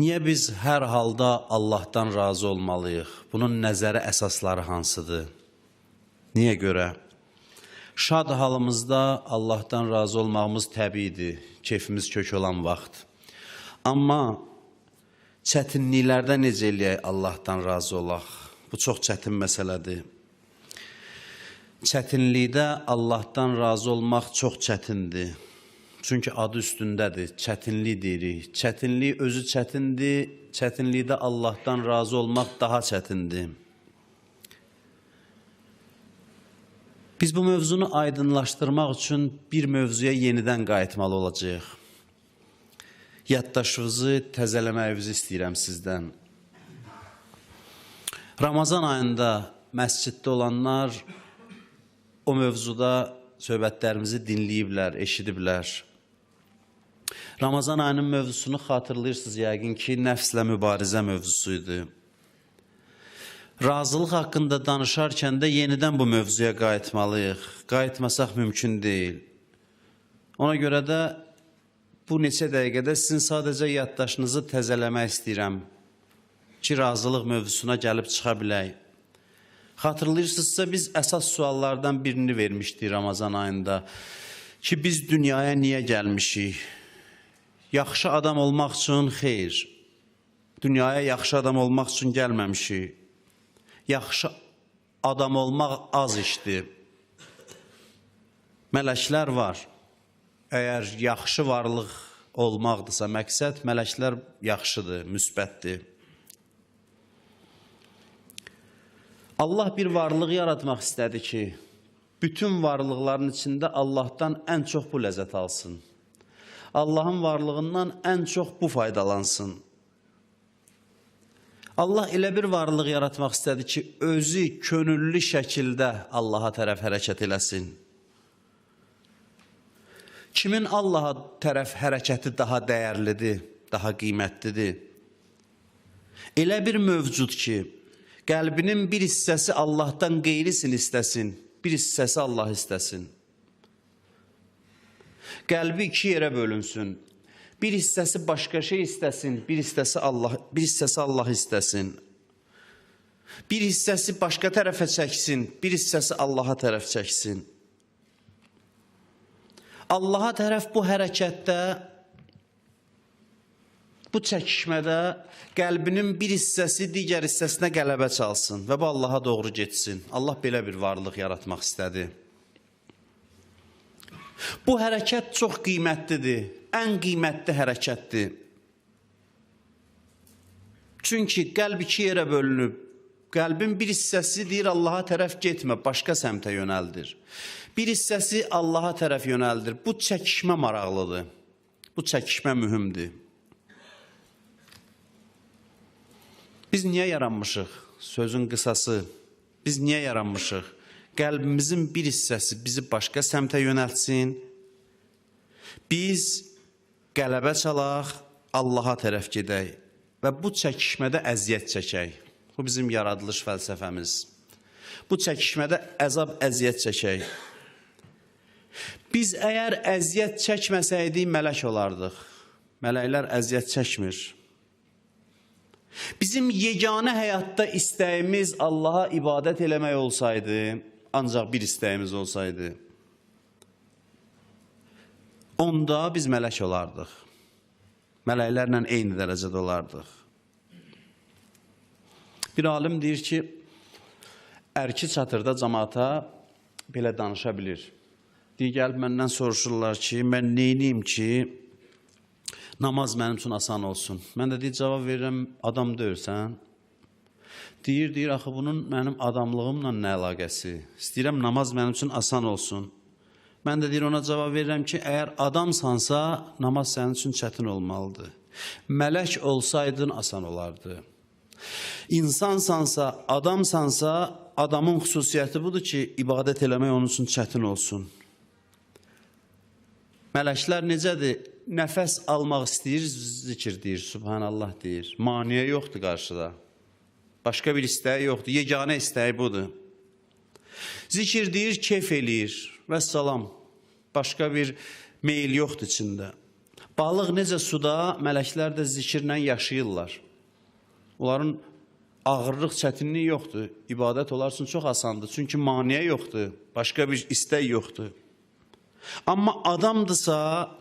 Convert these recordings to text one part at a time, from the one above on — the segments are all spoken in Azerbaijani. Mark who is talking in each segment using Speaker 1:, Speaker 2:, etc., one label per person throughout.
Speaker 1: Niyə biz hər halda Allahdan razı olmalıyıq? Bunun nəzəri əsasları hansıdır? Niyə görə? Şad halımızda Allahdan razı olmağımız təbiidir, keyfimiz kök olan vaxt. Amma çətinliklərdə necə eləyək Allahdan razı olaq? Bu çox çətin məsələdir. Çətinlikdə Allahdan razı olmaq çox çətindir. Çünki adı üstündədir, çətinlik deyirik. Çətinlik özü çətindir, çətinlikdə Allahdan razı olmaq daha çətindir. Biz bu mövzunu aydınlaşdırmaq üçün bir mövzuya yenidən qayıtmalı olacağıq. Yaddaşınızı təzələməyinizi istəyirəm sizdən. Ramazan ayında məsciddə olanlar o mövzuda söhbətlərimizi dinləyiblər, eşidiblər. Ramazan ayının mövzusunu xatırlayırsınız yəqin ki, nəfslə mübarizə mövzusuydu. Razılıq haqqında danışarkən də yenidən bu mövzuya qayıtmalıyıq. Qayıtmasaq mümkün deyil. Ona görə də bu neçə dəqiqədə sizin sadəcə yaddaşınızı təzələmək istəyirəm ki, razılıq mövzusuna gəlib çıxa bilək. Xatırlayırsınızsa biz əsas suallardan birini vermişdik Ramazan ayında ki, biz dünyaya niyə gəlmişik? Yaxşı adam olmaq üçün xeyr. Dünyaya yaxşı adam olmaq üçün gəlməmişik. Yaxşı adam olmaq az işdir. Mələklər var. Əgər yaxşı varlıq olmaqdırsa məqsəd, mələklər yaxşıdır, müsbətdir. Allah bir varlıq yaratmaq istədi ki, bütün varlıqların içində Allahdan ən çox bu ləzzət alsın. Allahın varlığından ən çox bu faydalansın. Allah elə bir varlıq yaratmaq istədi ki, özü könüllü şəkildə Allaha tərəf hərəkət eləsin. Kimin Allaha tərəf hərəkəti daha dəyərlidir, daha qiymətlidir? Elə bir mövcud ki, qəlbinin bir hissəsi Allahdan qeyrisini istəsin, bir hissəsi Allah istəsin. Qəlbi iki yerə bölünsün. Bir hissəsi başqa şey istəsin, bir hissəsi Allah istəsin. Bir hissəsi başqa tərəfə çəksin, bir hissəsi Allaha tərəf çəksin. Allaha tərəf bu hərəkətdə, bu çəkişmədə qəlbinin bir hissəsi digər hissəsinə qələbə çalsın və bu Allaha doğru getsin. Allah belə bir varlıq yaratmaq istədi. Bu hərəkət çox qiymətlidir, ən qiymətli hərəkətdir. Çünki qəlb iki yerə bölünüb, qəlbin bir hissəsi deyir Allaha tərəf getmə, başqa səmtə yönəldir. Bir hissəsi Allaha tərəf yönəldir. Bu çəkişmə maraqlıdır, bu çəkişmə mühümdür. Biz niyə yaranmışıq? Sözün qısası, biz niyə yaranmışıq? Qəlbimizin bir hissəsi bizi başqa səmtə yönəltsin. Biz qələbə çalaq, Allaha tərəf gedək və bu çəkişmədə əziyyət çəkək. Bu bizim yaradılış fəlsəfəmiz. Bu çəkişmədə əzab, əziyyət çəkək. Biz əgər əziyyət çəkməsəydik, mələk olardıq. Mələklər əziyyət çəkmir. Bizim yeganə həyatda istəyimiz Allaha ibadət eləmək olsaydı, ancaq bir istəyimiz olsaydı, onda biz mələk olardıq. Mələklərlə eyni dərəcədə olardıq. Bir alim deyir ki, ərki çatırda cəmaata belə danışa bilir. Deyir, gəlib məndən soruşurlar ki, mən neyniyim ki, namaz mənim üçün asan olsun. Mən də deyir, cavab verirəm, adam deyirsən. Deyir, axı bunun mənim adamlığımla nə əlaqəsi? İstəyirəm, namaz mənim üçün asan olsun. Mən də deyir, ona cavab verirəm ki, əgər adamsansa, namaz sənin üçün çətin olmalıdır. Mələk olsaydın, asan olardı. İnsansansa, adamsansa, adamın xüsusiyyəti budur ki, ibadət eləmək onun üçün çətin olsun. Mələklər necədir? Nəfəs almaq istəyir, zikir deyir, Subhanallah deyir. Maniyə yoxdur qarşıda. Başqa bir istəyi yoxdur, yeganə istəyi budur. Zikir deyir, keyf eləyir və salam. Başqa bir meyil yoxdur içində. Balıq necə suda, mələklər də zikirlə yaşayırlar. Onların ağırlıq, çətinlik yoxdur. İbadət onlar üçün çox asandır. Çünki maniyə yoxdur, başqa bir istək yoxdur. Amma adamdırsa,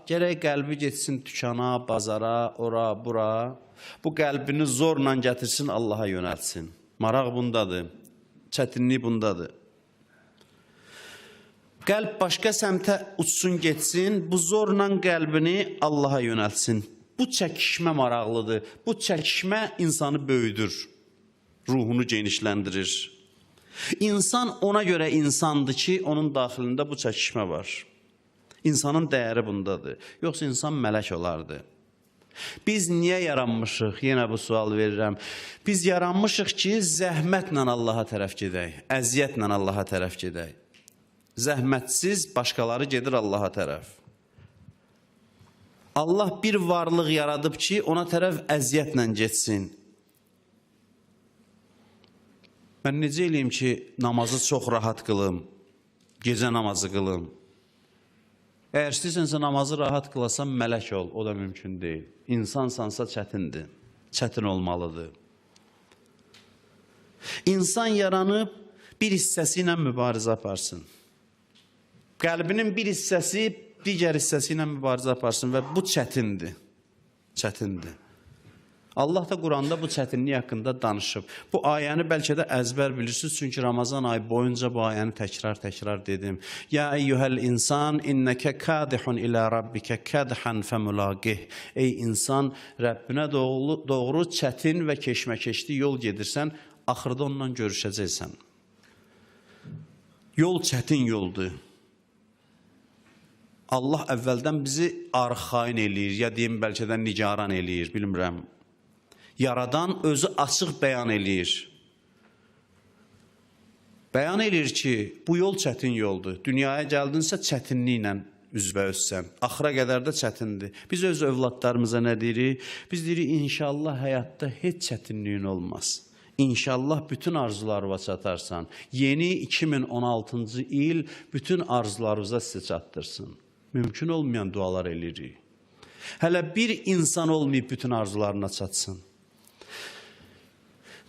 Speaker 1: gərək qəlbi getsin tükana, bazara, ora, bura. Bu qəlbini zorla gətirsin, Allaha yönəltsin. Maraq bundadır, çətinlik bundadır. Qəlb başqa səmtə uçsun, getsin, bu zorla qəlbini Allaha yönəltsin. Bu çəkişmə maraqlıdır, bu çəkişmə insanı böyüdür, ruhunu genişləndirir. İnsan ona görə insandır ki, onun daxilində bu çəkişmə var. İnsanın dəyəri bundadır, yoxsa insan mələk olardı. Biz niyə yaranmışıq? Yenə bu sual verirəm. Biz yaranmışıq ki, zəhmətlə Allaha tərəf gedək, əziyyətlə Allaha tərəf gedək. Zəhmətsiz başqaları gedir Allaha tərəf. Allah bir varlıq yaradıb ki, ona tərəf əziyyətlə getsin. Mən necə eləyim ki, namazı çox rahat qılım, gecə namazı qılım. Əgər istəyirsənsə namazı rahat qılasan, mələk ol, o da mümkün deyil. İnsansansa çətindir, çətin olmalıdır. İnsan yaranıb bir hissəsi ilə mübarizə aparsın. Qəlbinin bir hissəsi digər hissəsi ilə mübarizə aparsın və bu çətindir, çətindir. Allah da Quranda bu çətinlik haqqında danışıb. Bu ayəni bəlkə də əzbər bilirsiniz, çünki Ramazan ayı boyunca bu ayəni təkrar dedim. Ya eyyuhəl insan, innəkə kadihun ilə rabbikə kadhan fəmülaqih. Ey insan, Rəbbinə doğru çətin və keşməkeşli yol gedirsən, axırda onunla görüşəcəksən. Yol çətin yoldur. Allah əvvəldən bizi arxain eləyir, ya deyim bəlkə də nigaran eləyir, bilmirəm. Yaradan özü açıq bəyan eləyir. Bəyan eləyir ki, bu yol çətin yoldur. Dünyaya gəldinsə çətinliklə üzbəüzsən. Axıra qədər də çətindir. Biz öz övladlarımıza nə deyirik? Biz deyirik, inşallah həyatda heç çətinliyin olmaz. İnşallah bütün arzularına çatarsan. Yeni 2016-cı il bütün arzularınıza sizə çatdırsın. Mümkün olmayan dualar eləyirik. Hələ bir insan olmayıb bütün arzularına çatsın.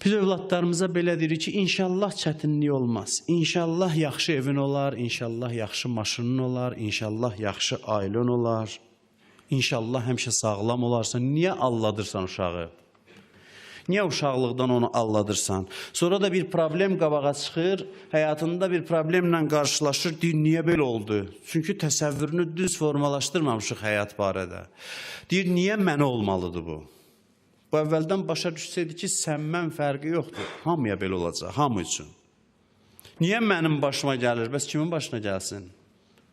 Speaker 1: Biz övladlarımıza belə deyirik ki, inşallah çətinlik olmaz. İnşallah yaxşı evin olar, inşallah yaxşı maşının olar, inşallah yaxşı ailən olar. İnşallah həmişə sağlam olarsan. Niyə alladırsan uşağı? Niyə uşaqlıqdan onu alladırsan? Sonra da bir problem qabağa çıxır, həyatında bir problemlə qarşılaşır, deyir, niyə belə oldu? Çünki təsəvvürünü düz formalaşdırmamışıq həyat barədə. Deyir, niyə mənə olmalıdır bu? Bu əvvəldən başa düşsəydi ki, sən-mən fərqi yoxdur. Hamıya belə olacaq, hamı üçün. Niyə mənim başıma gəlir? Bəs kimin başına gəlsin?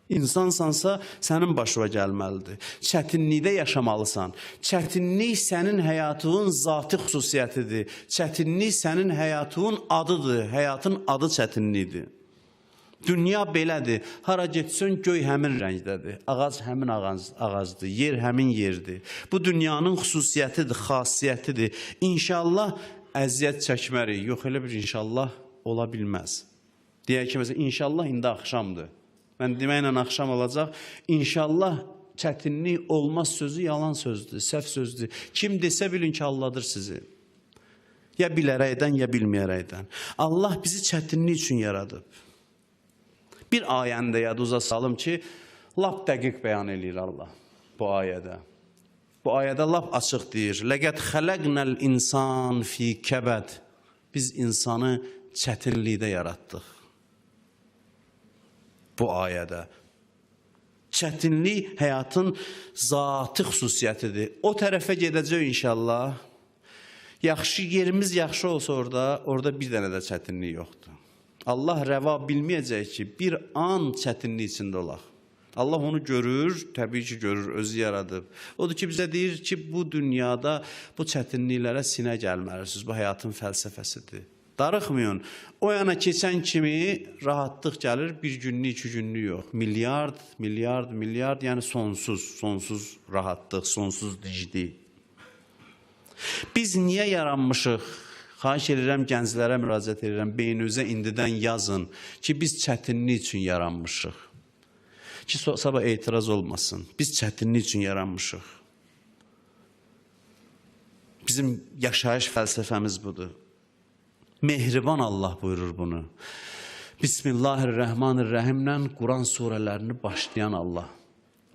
Speaker 1: İnsansansa sənin başına gəlməlidir. Çətinlikdə yaşamalısan. Çətinlik sənin həyatının zati xüsusiyyətidir. Çətinlik sənin həyatının adıdır. Həyatın adı çətinlikdir. Dünya belədir. Hara getsən göy həmin rəngdədir. Ağac həmin ağacdır. Yer həmin yerdir. Bu dünyanın xüsusiyyətidir, xasiyyətidir. İnşallah əziyyət çəkmərik. Yox, elə bir inşallah ola bilməz. Deyək ki, məsələn, inşallah indi axşamdır. Mən deməklə axşam olacaq. İnşallah çətinlik olmaz sözü yalan sözdür, səhv sözdür. Kim desə bilin ki, Allahdır sizi. Ya bilərəkdən, ya bilməyərəkdən. Allah bizi çətinlik üçün yaradıb. Bir ayəni də yaduza salım ki, lap dəqiq bəyan eləyir Allah bu ayədə. Bu ayədə lap açıq deyir. Ləqəd xələqnəl insan fi kəbəd. Biz insanı çətinlikdə yaratdıq. Bu ayədə. Çətinlik həyatın zati xüsusiyyətidir. O tərəfə gedəcək inşallah. Yaxşı yerimiz yaxşı olsa orada bir dənə də çətinlik yoxdur. Allah rəva bilməyəcək ki, bir an çətinlik içində olaq. Allah onu görür, təbii ki görür, özü yaradıb. Odur ki, bizə deyir ki, bu dünyada bu çətinliklərə sinə gəlməlisiniz. Bu həyatın fəlsəfəsidir. Darıxmayın. O yana keçən kimi rahatlıq gəlir, bir günlük, 2 günlük yox. Milyard, yəni sonsuz rahatlıq, sonsuz diclik. Biz niyə yaranmışıq? Xahiş edirəm, gənclərə müraciət edirəm, beyninizə indidən yazın ki, biz çətinlik üçün yaranmışıq. Ki, sabah etiraz olmasın. Biz çətinlik üçün yaranmışıq. Bizim yaşayış fəlsəfəmiz budur. Mehriban Allah buyurur bunu. Bismillahirrahmanirrahimlə Quran surələrini başlayan Allah.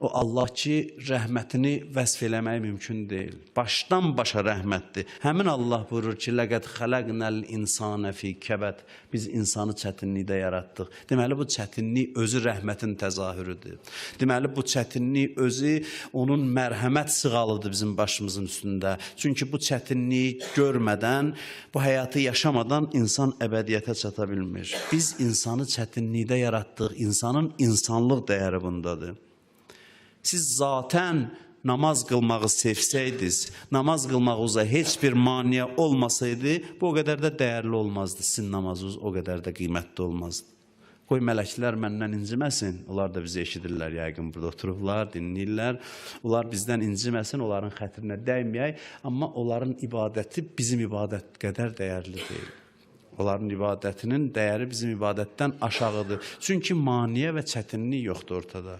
Speaker 1: O Allah ki, rəhmətini vəsf eləmək mümkün deyil. Başdan başa rəhmətdir. Həmin Allah buyurur ki, لَقَدْ خَلَقْنَا الْاِنْسَانَ فِي كَبَدْ Biz insanı çətinlikdə yaratdıq. Deməli, bu çətinlik özü rəhmətin təzahürüdür. Deməli, bu çətinlik özü onun mərhəmət sığalıdır bizim başımızın üstündə. Çünki bu çətinliyi görmədən, bu həyatı yaşamadan insan əbədiyyətə çata bilmir. Biz insanı çətinlikdə yaratdıq. İnsanın insanlıq dəyəri bundadır. Siz zaten namaz qılmağı sevsəydiniz, namaz qılmağınıza heç bir maniyə olmasaydı, bu o qədər də dəyərli olmazdı. Sizin namazınız o qədər də qiymətli olmazdı. Qoy mələklər məndən inciməsin. Onlar da bizi eşidirlər, yəqin burada oturublar, dinləyirlər. Onlar bizdən inciməsin, onların xətrinə dəyməyək. Amma onların ibadəti bizim ibadət qədər dəyərli deyil. Onların ibadətinin dəyəri bizim ibadətdən aşağıdır. Çünki maniyə və çətinlik yoxdur ortada.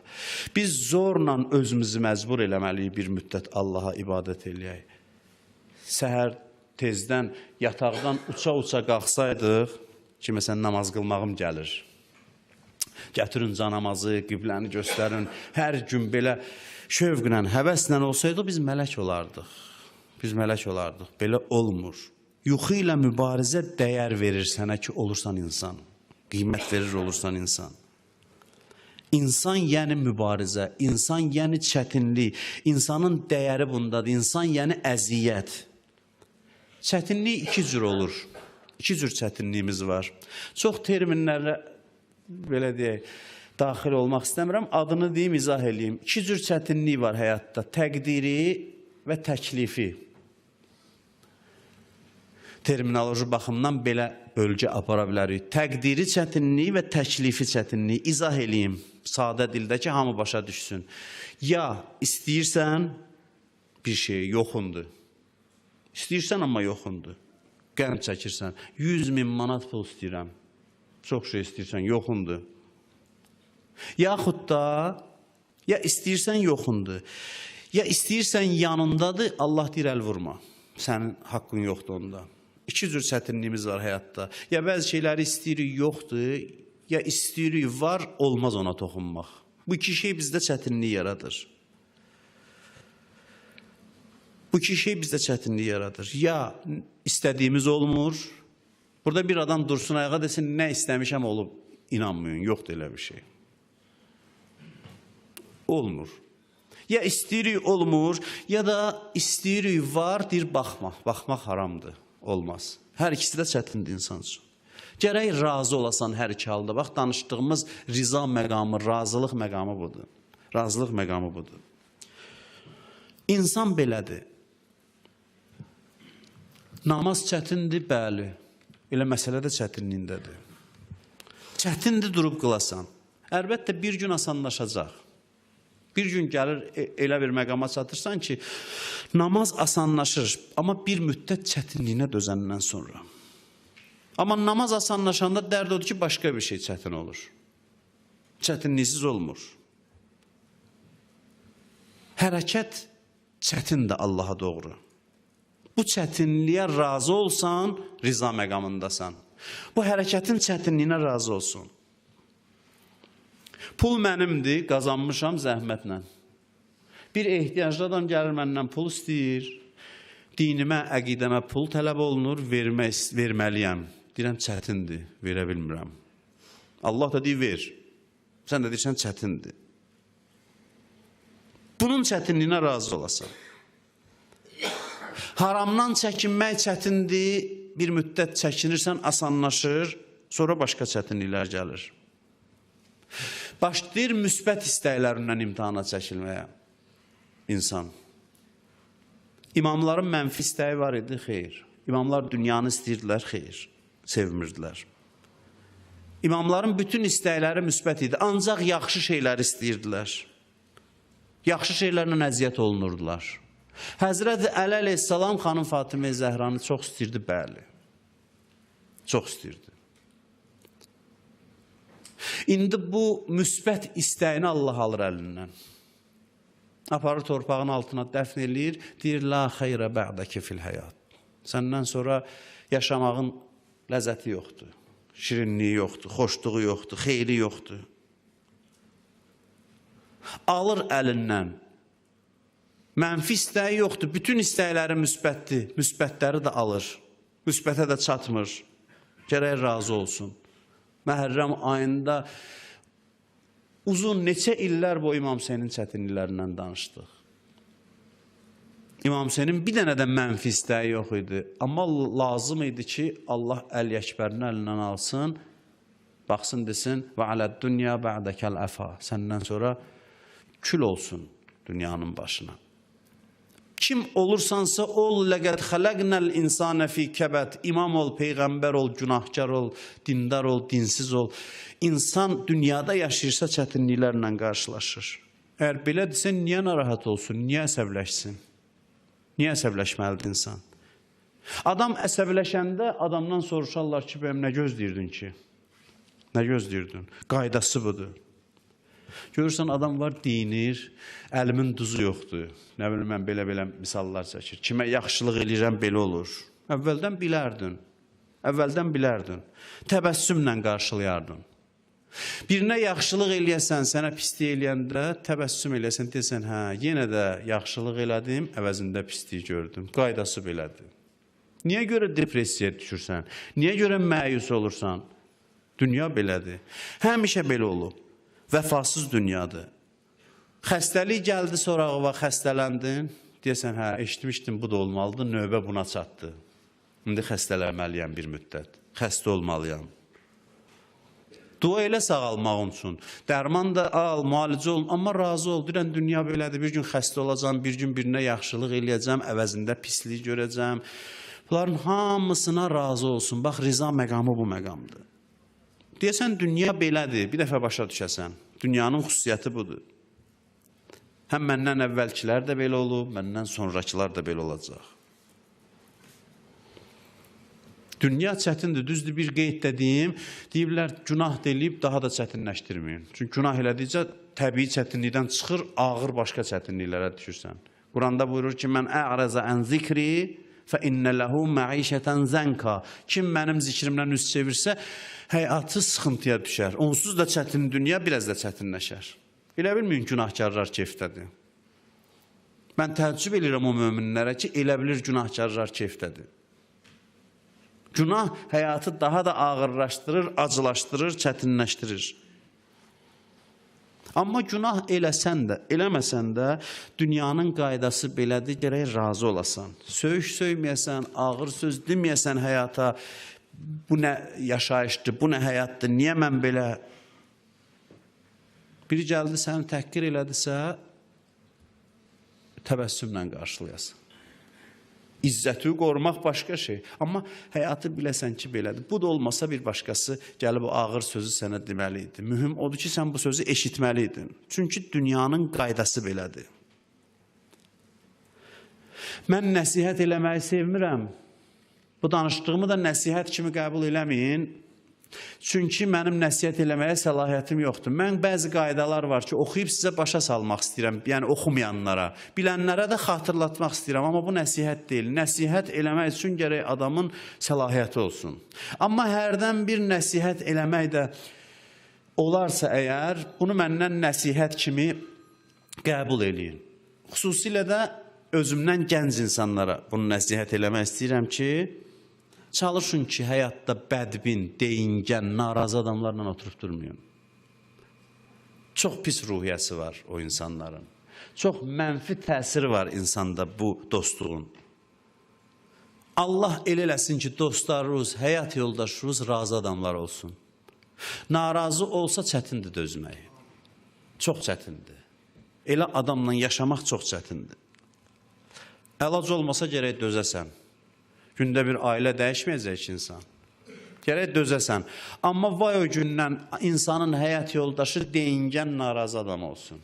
Speaker 1: Biz zorla özümüzü məcbur eləməliyik bir müddət Allaha ibadət eləyək. Səhər tezdən yataqdan uça-uça qalxsaydıq ki, məsələn, namaz qılmağım gəlir. Gətirin canamazı, qibləni göstərin. Hər gün belə şövqlə, həvəslə olsaydı biz mələk olardıq. Biz mələk olardıq. Belə olmur. Yuxu ilə mübarizə dəyər verir sənə ki, olursan insan. Qiymət verir olursan insan. İnsan yəni mübarizə, insan yəni çətinlik, insanın dəyəri bundadır, insan yəni əziyyət. Çətinlik iki cür olur. İki cür çətinliyimiz var. Çox terminlərlə, belə deyək, daxil olmaq istəmirəm, adını deyim, izah edeyim. İki cür çətinlik var həyatda, təqdiri və təklifi. Terminoloji baxımdan belə bölgə apara bilərik. Təqdiri çətinliyi və təklifi çətinliyi izah eləyim sadə dildə ki, hamı başa düşsün. Ya istəyirsən bir şey yoxundur. İstəyirsən amma yoxundur. Qəm çəkirsən. 100.000 manat pul istəyirəm. Çox şey istəyirsən, yoxundur. Yaxud da ya istəyirsən yoxundur. Ya istəyirsən yanındadır, Allah deyir əl vurma. Sənin haqqın yoxdur onda. İki cür çətinliyimiz var həyatda. Ya bəzi şeyləri istəyirik, yoxdur, ya istəyirik, var, olmaz ona toxunmaq. Bu iki şey bizdə çətinlik yaradır. Bu iki şey bizdə çətinlik yaradır. Ya istədiyimiz olmur, burada bir adam dursun ayağa desin, nə istəmişəm olub, inanmayın, yoxdur elə bir şey. Olmur. Ya istəyirik, olmur, ya da istəyirik, var, deyir, baxma. Baxmaq haramdır. Olmaz. Hər ikisi də çətindir insan üçün. Gərək razı olasan hər iki halda. Bax, danışdığımız riza məqamı, razılıq məqamı budur. Razılıq məqamı budur. İnsan belədir. Namaz çətindir, bəli. Elə məsələ də çətinliyindədir. Çətindir durub qılasan. Əlbəttə bir gün asanlaşacaq. Bir gün gəlir, elə bir məqama çatırsan ki, namaz asanlaşır, amma bir müddət çətinliyinə dözəndən sonra. Amma namaz asanlaşanda dərd odur ki, başqa bir şey çətin olur. Çətinliksiz olmur. Hərəkət çətindir Allaha doğru. Bu çətinliyə razı olsan, riza məqamındasan. Bu hərəkətin çətinliyinə razı olsun. Pul mənimdir, qazanmışam zəhmətlə. Bir ehtiyaclı adam gəlir məndən pul istəyir, dinimə, əqidəmə pul tələb olunur, verməliyəm. Deyirəm, çətindir, verə bilmirəm. Allah da deyir, ver. Sən də deyirsən, çətindir. Bunun çətinliyinə razı olasan. Haramdan çəkinmək çətindir, bir müddət çəkinirsən, asanlaşır, sonra başqa çətinliklər gəlir. Başlayır müsbət istəklərindən imtihana çəkilməyə insan. İmamların mənfi istəyi var idi, xeyr. İmamlar dünyanı istəyirdilər, xeyr. Sevmirdilər. İmamların bütün istəkləri müsbət idi, ancaq yaxşı şeyləri istəyirdilər. Yaxşı şeylərlə əziyyət olunurdular. Həzrət Əli əleyhissalam xanım Fatimə Zəhranı çox istəyirdi, bəli. Çox istəyirdi. İndi bu müsbət istəyini Allah alır əlindən. Aparır torpağın altına dəfn eləyir, deyir, la xeyrə bə'dəki fil həyat. Səndən sonra yaşamağın ləzzəti yoxdur, şirinliyi yoxdur, xoşluğu yoxdur, xeyri yoxdur. Alır əlindən. Mənfi istəyi yoxdur, bütün istəkləri müsbətdir, müsbətləri də alır. Müsbətə də çatmır, gərək razı olsun. Məhərrəm ayında uzun neçə illər boyu İmam Hüseynin çətinliklərindən danışdıq. İmam Hüseynin bir dənə də mənfi istəyi yox idi. Amma lazım idi ki, Allah Əli Əkbərini əlindən alsın, baxsın desin, və aləd dünya bə'dəkəl əfa. Səndən sonra kül olsun dünyanın başına. Kim olursansa ol, ləqəd xələqnəl insanə fi kəbət. İmam ol, peyğəmbər ol, günahkar ol, dindar ol, dinsiz ol. İnsan dünyada yaşayırsa çətinliklərlə qarşılaşır. Əgər belədirsə, niyə narahat olsun, niyə əsəbləşsin? Niyə əsəbləşməlidir insan? Adam əsəbləşəndə adamdan soruşarlar ki, bəyəm nə gözləyirdin ki? Nə gözləyirdin? Qaydası budur. Görürsən, adam var, deyinir, əlimin duzu yoxdur. Nə bilim, mən belə-belə misallar çəkir. Kimə yaxşılıq eləyirəm, belə olur. Əvvəldən bilərdin. Əvvəldən bilərdin. Təbəssümlə qarşılayardın. Birinə yaxşılıq eləyəsən, sənə pislik eləyəndə təbəssüm eləyəsən, deyəsən, hə, yenə də yaxşılıq elədim, əvəzində pislik gördüm. Qaydası belədir. Niyə görə depressiyaya düşürsən? Niyə görə məyus olursan? Dünya belədir. Həmişə belə olub. Vəfasız dünyadır. Xəstəlik gəldi sorağıva, xəstələndin. Deyəsən, hə, eşitmişdim, bu da olmalıdır, növbə buna çatdı. İndi xəstələnməliyəm bir müddət. Xəstə olmalıyam. Dua elə sağalmağın üçün. Dərman da al, müalicə ol, amma razı ol. Deyirən, dünya belədir, bir gün xəstə olacam, bir gün birinə yaxşılıq eləyəcəm, əvəzində pislik görəcəm. Bunların hamısına razı olsun. Bax, riza məqamı bu məqamdır. Deyəsən, dünya belədir, bir dəfə başa düşəsən. Dünyanın xüsusiyyəti budur. Həm məndən əvvəlkilər də belə olub, məndən sonrakılar da belə olacaq. Dünya çətindir, düzdür bir qeyd dediyim, deyirlər, günah deyilib, daha da çətinləşdirməyin. Çünki günah elədikcə təbii çətinlikdən çıxır, ağır başqa çətinliklərə düşürsən. Quranda buyurur ki, mən ə'rəzə ən zikri, فَإِنَّ لَهُ مَعِيشَةً زَنْكَ. Kim mənim zikrimdən üst çevirsə, həyatı sıxıntıya düşər. Onsuz da çətin dünya biraz da çətinləşər. Elə bilməyin, günahkarlar keyfdədir. Mən təəccüb edirəm o möminlərə ki, elə bilir günahkarlar keyfdədir. Günah həyatı daha da ağırlaşdırır, acılaşdırır, çətinləşdirir. Amma günah eləsən də, eləməsən də dünyanın qaydası belədir, gərək razı olasan. Söyüş söyməyəsən, ağır söz deməyəsən həyata, bu nə yaşayışdır, bu nə həyatdır, niyə mən belə? Biri gəldi, səni təhqir elədisə, təbəssümlə qarşılayasın. İzzəti qorumaq başqa şey. Amma həyatı biləsən ki, belədir. Bu da olmasa bir başqası gəlib o ağır sözü sənə deməli idi. Mühüm odur ki, sən bu sözü eşitməli idin. Çünki dünyanın qaydası belədir. Mən nəsihət eləməyi sevmirəm. Bu danışdığımı da nəsihət kimi qəbul eləməyin. Çünki mənim nəsihət eləməyə səlahiyyətim yoxdur. Mən bəzi qaydalar var ki, oxuyub sizə başa salmaq istəyirəm, yəni oxumayanlara. Bilənlərə də xatırlatmaq istəyirəm, amma bu nəsihət deyil. Nəsihət eləmək üçün gərək adamın səlahiyyəti olsun. Amma hərdən bir nəsihət eləmək də olarsa əgər, bunu məndən nəsihət kimi qəbul eləyin. Xüsusilə də özümdən gənc insanlara bunu nəsihət eləmək istəyirəm ki, çalışın ki, həyatda bədbin, deyingən, narazı adamlarla oturub durmayın. Çox pis ruhiyyəsi var o insanların. Çox mənfi təsiri var insanda bu dostluğun. Allah elə eləsin ki, dostlarınız, həyat yoldaşınız razı adamlar olsun. Narazı olsa çətindir dözmək. Çox çətindir. Elə adamla yaşamaq çox çətindir. Əlac olmasa gərək dözəsən. Gündə bir ailə dəyişməyəcək ki, insan. Gərək dözəsən. Amma vay o gündən insanın həyat yoldaşı deyingən narazı adam olsun.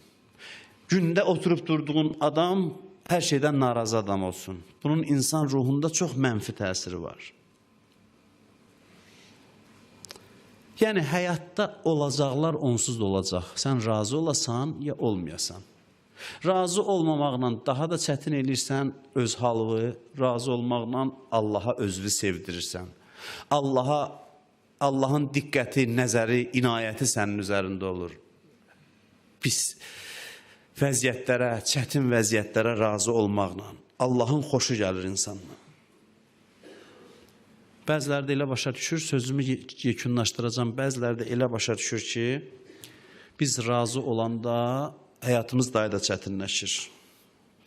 Speaker 1: Gündə oturub durduğun adam hər şeydən narazı adam olsun. Bunun insan ruhunda çox mənfi təsiri var. Yəni, həyatda olacaqlar onsuz da olacaq. Sən razı olasan, ya olmayasan. Razı olmamaqla daha da çətin elirsən öz halını, razı olmaqla Allaha özünü sevdirirsən. Allahın diqqəti, nəzəri, inayəti sənin üzərində olur. Pis vəziyyətlərə, çətin vəziyyətlərə razı olmaqla Allahın xoşu gəlir insanla. Bəziləri də elə başa düşür, sözümü yekunlaşdıracağım, bəziləri də elə başa düşür ki, biz razı olanda həyatımız daha da çətinləşir.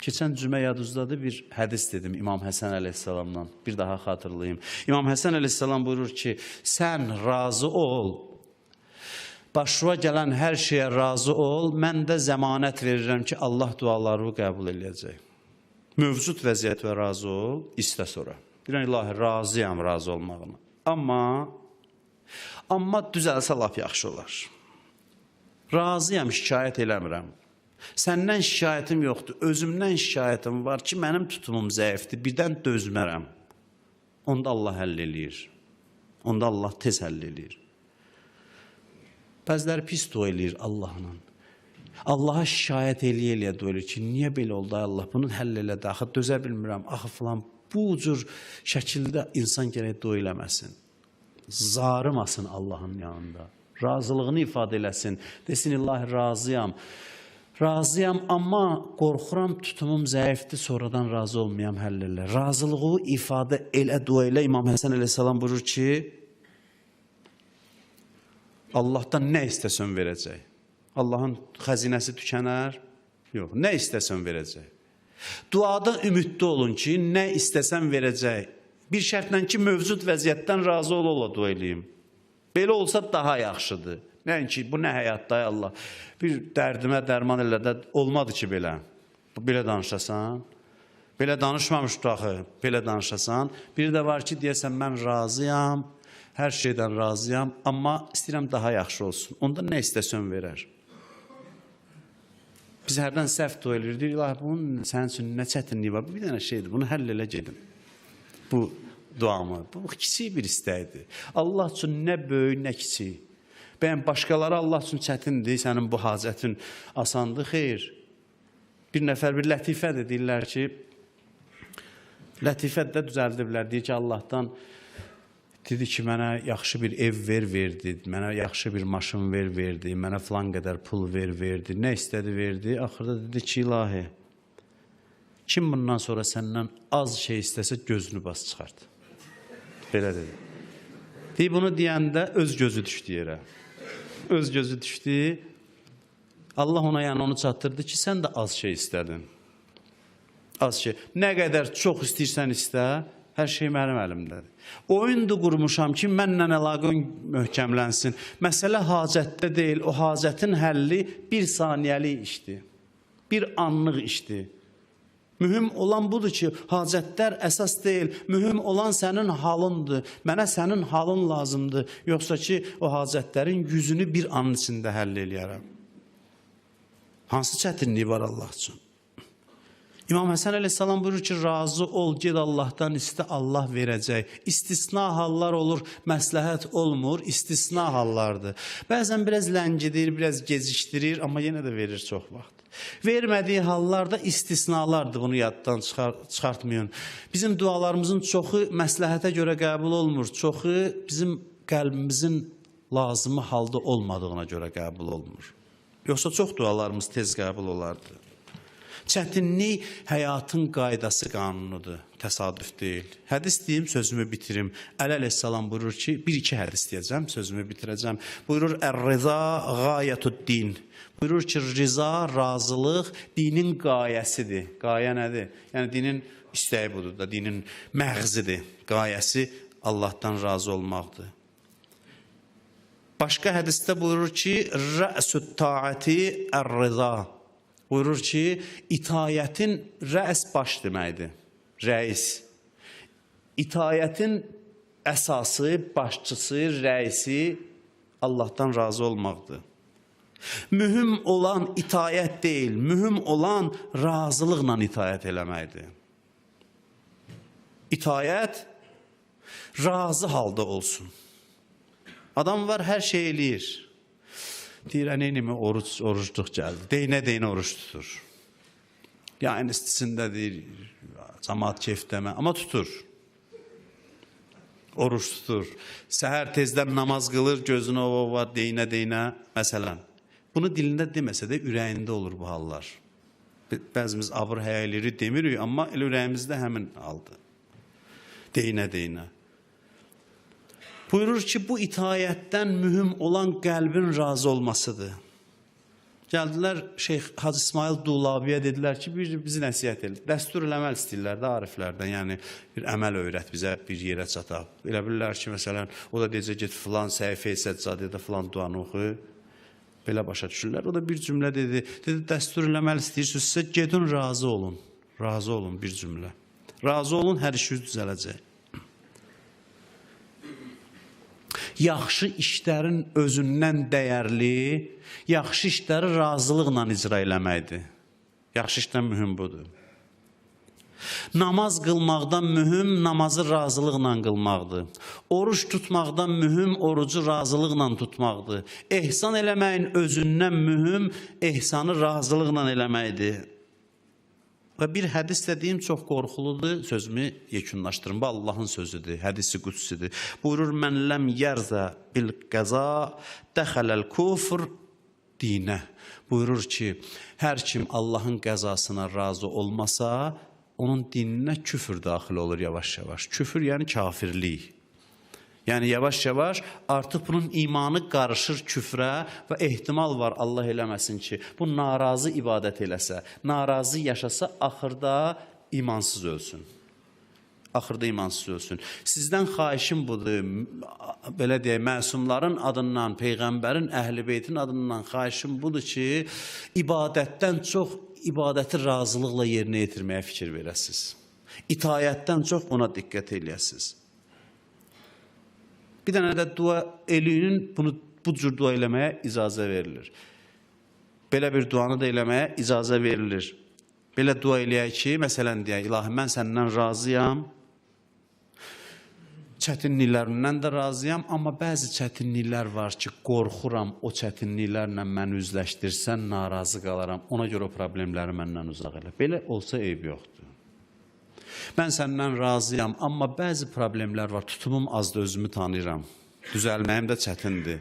Speaker 1: Keçən cümə yadınızdadır, bir hədis dedim İmam Həsən əleyhissalamdan, bir daha xatırlayayım. İmam Həsən əleyhissalam buyurur ki, sən razı ol, başına gələn hər şeyə razı ol, mən də zəmanət verirəm ki, Allah dualarını qəbul edəcək. Mövcud vəziyyətə razı ol, istə sonra. Deyirəm, ilahi, razıyam razı olmağına. Amma düzəlsə lap yaxşı olar. Razıyam, şikayət eləmirəm. Səndən şikayətim yoxdur, özümdən şikayətim var ki, mənim tutumum zəifdir, birdən dözmərəm. Onda Allah həll eləyir. Onda Allah tez həll eləyir. Bəziləri pis dua eləyir Allahla. Allaha şikayət eləyə dua eləyir ki, niyə belə oldu Allah, bunun həll elədi, axı dözə bilmirəm, axı filan. Bu cür şəkildə insan gərək dua eləməsin. Zarımasın Allahın yanında. Razılığını ifadə eləsin. Desin, ilahi, razıyam. Razıyam, amma qorxuram, tutumum zəifdir, sonradan razı olmayam, həll elə. Razılığı ifadə elə, dua elə. İmam Həsən əleyhissalam buyurur ki, Allahdan nə istəsən verəcək. Allahın xəzinəsi tükənər? Yox, nə istəsən verəcək. Duada ümidli olun ki, nə istəsən verəcək. Bir şərtlə ki, mövcud vəziyyətdən razı ola dua eləyim. Belə olsa daha yaxşıdır. Nəinki, bu nə həyatda Allah. Bir dərdimə dərman elə də olmadı ki, belə. Belə danışasan. Belə danışmamışdı axı, belə danışasan. Bir də var ki, deyəsən, mən razıyam, hər şeydən razıyam, amma istəyirəm daha yaxşı olsun. Onda nə istəsən verər. Biz hərdən səhv dua eləyirdik, ilahi, bunun sənin üçün nə çətinliyi var, bu bir dənə şeydir, bunu həll elə gedin. Bu duamı, bu kiçik bir istəkdir. Allah üçün nə böyük, nə kiçik. Bəyən, başqaları Allah üçün çətindir, sənin bu hacətin asandır, xeyr. Bir nəfər bir lətifədir, deyirlər ki, lətifət də düzəldiblər, deyir ki, Allahdan dedi ki, mənə yaxşı bir ev verdi, mənə yaxşı bir maşın verdi, mənə filan qədər pul verdi, nə istədi verdi. Axırda dedi ki, ilahi, kim bundan sonra səndən az şey istəsə gözünü bas çıxart. Belə dedi. Deyib, bunu deyəndə öz gözü düşdü yerə. Öz gözü düşdü. Allah ona yəni onu çatdırdı ki, sən də az şey istədin. Az şey. Nə qədər çox istəyirsən istə, hər şey mənim əlimdədir. Oyundur qurmuşam ki, mənlə əlaqən möhkəmlənsin. Məsələ hacətdə deyil, o hacətin həlli bir saniyəlik işdir. Bir anlıq işdir. Mühüm olan budur ki, hacətlər əsas deyil. Mühüm olan sənin halındır. Mənə sənin halın lazımdır. Yoxsa ki, o hacətlərin yüzünü bir anın içində həll eləyərəm. Hansı çətinliyi var Allah üçün? İmam Həsən əleyhissalam buyurur ki, razı ol, ged Allahdan istə, Allah verəcək. İstisna hallar olur, məsləhət olmur, istisna hallardır. Bəzən biraz ləngidir, biraz gecikdirir, amma yenə də verir çox vaxt. Vermədiyi hallarda istisnalardır, bunu yaddan çıxartmayın. Bizim dualarımızın çoxu məsləhətə görə qəbul olmur, çoxu bizim qəlbimizin lazımı halda olmadığına görə qəbul olmur. Yoxsa çox dualarımız tez qəbul olardı. Çətinlik həyatın qaydası qanunudur, təsadüf deyil. Hədis deyim, sözümü bitirim. Əli əleyhissalam buyurur ki, bir-iki hədis deyəcəm, sözümü bitirəcəm. Buyurur, ər-rıza qayətu'd-din. Buyurur ki, riza, razılıq dinin qayəsidir. Qayə nədir? Yəni, dinin istəyi budur da, dinin məğzidir. Qayəsi Allahdan razı olmaqdır. Başqa hədisdə buyurur ki, rə'sut-ta'ati ər-rıza. Buyurur ki, itayətin rəs baş deməkdir, rəis. İtayətin əsası, başçısı, rəisi Allahdan razı olmaqdır. Mühüm olan itayət deyil, mühüm olan razılıqla itayət eləməkdir. İtayət razı halda olsun. Adam var, hər şey eləyir. Deyir, neynəmə orucluq gəldi. Deynə oruç tutur. yayın istisindədir, cəmaat keyfdəmə, amma tutur. Oruç tutur. Səhər tezdən namaz qılır, gözünə o var, deyinə, məsələn. Bunu dilində deməsə də ürəyində olur bu hallar. Bəzimiz abır həyələri demirik, amma elə ürəyimizdə həmin haldır. Deyinə. Buyurur ki, bu itayətdən mühüm olan qəlbin razı olmasıdır. Gəldilər Şeyx Hacı İsmail Dulabiyə dedilər ki, bizi nəsiyyət edir. Dəstur eləməl istəyirlər də ariflərdən, yəni bir əməl öyrət bizə bir yerə çataq. Elə bilirlər ki, məsələn, o da deyəcək, get filan səhifə səccadədə filan duanı oxu. Belə başa düşürlər. O da bir cümlə dedi, dəstur eləməl istəyirsinizsə, gedin razı olun. Razı olun bir cümlə. Razı olun, hər işiniz düzələcək. Yaxşı işlərin özündən dəyərli, yaxşı işləri razılıqla icra eləməkdir. Yaxşı işdən mühüm budur. Namaz qılmaqdan mühüm, namazı razılıqla qılmaqdır. Oruç tutmaqdan mühüm, orucu razılıqla tutmaqdır. Ehsan eləməyin özündən mühüm, ehsanı razılıqla eləməkdir. Və bir hədis dediyim çox qorxuludur, sözümü yekunlaşdırım. Bu Allahın sözüdür, hədisi qudsidir. Buyurur, mən ləm yərzə bil qəza dəxələl kufr dinə. Buyurur ki, hər kim Allahın qəzasına razı olmasa, onun dininə küfür daxil olur yavaş-yavaş. Küfür yəni kafirlik. Yəni yavaş-yavaş artıq bunun imanı qarışır küfrə və ehtimal var Allah eləməsin ki, bu narazı ibadət eləsə, narazı yaşasa, axırda imansız ölsün. Axırda imansız ölsün. Sizdən xahişim budur, belə deyək, məsumların adından, Peyğəmbərin, Əhl-i Beytin adından xahişim budur ki, ibadətdən çox ibadəti razılıqla yerinə yetirməyə fikir verəsiniz. İtayətdən çox ona diqqət eləyəsiniz. Bir dənə də dua eləyinin bu cür dua eləməyə icazə verilir. Belə bir duanı da eləməyə icazə verilir. Belə dua eləyək ki, məsələn deyək, ilahi mən səndən razıyam, çətinliklərindən də razıyam, amma bəzi çətinliklər var ki, qorxuram, o çətinliklərlə məni üzləşdirsən, narazı qalaram, ona görə o problemləri məndən uzaq elə. Belə olsa eyb yoxdur. Mən səndən razıyam, amma bəzi problemlər var, tutumum azdır, özümü tanıyıram, düzəlməyim də çətindir.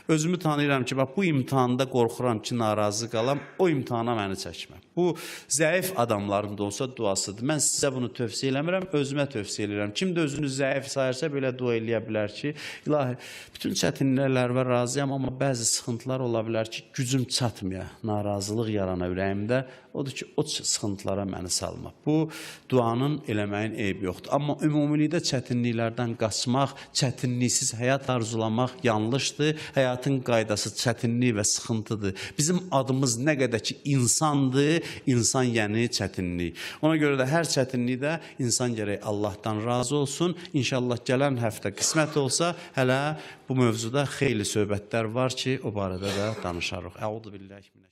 Speaker 1: Özümü tanıyıram ki, bax, bu imtihanda qorxuram ki, narazı qalam, o imtihana məni çəkmə. Bu, zəif adamların da olsa duasıdır. Mən sizə bunu tövsiyə eləmirəm, özümə tövsiyə edirəm. Kim də özünü zəif sayırsa, belə dua eləyə bilər ki, ilahi, bütün çətinliklərə razıyam, amma bəzi sıxıntılar ola bilər ki, gücüm çatmaya, narazılıq yarana ürəyimdə. Odur ki, o sıxıntılara məni salma. Bu, duanın eləməyin eybi yoxdur. Amma ümumilikdə çətinliklərdən qaçmaq, çətinliksiz həyat arzulamaq yanlışdır. Həyatın qaydası çətinlik və sıxıntıdır. Bizim adımız nə qədər ki insandır, insan yəni çətinlik. Ona görə də hər çətinlikdə insan gərək Allahdan razı olsun. İnşallah gələn həftə qismət olsa, hələ bu mövzuda xeyli söhbətlər var ki, o barədə də danışarıq. Əuzu billahi minəşşeytanirracim.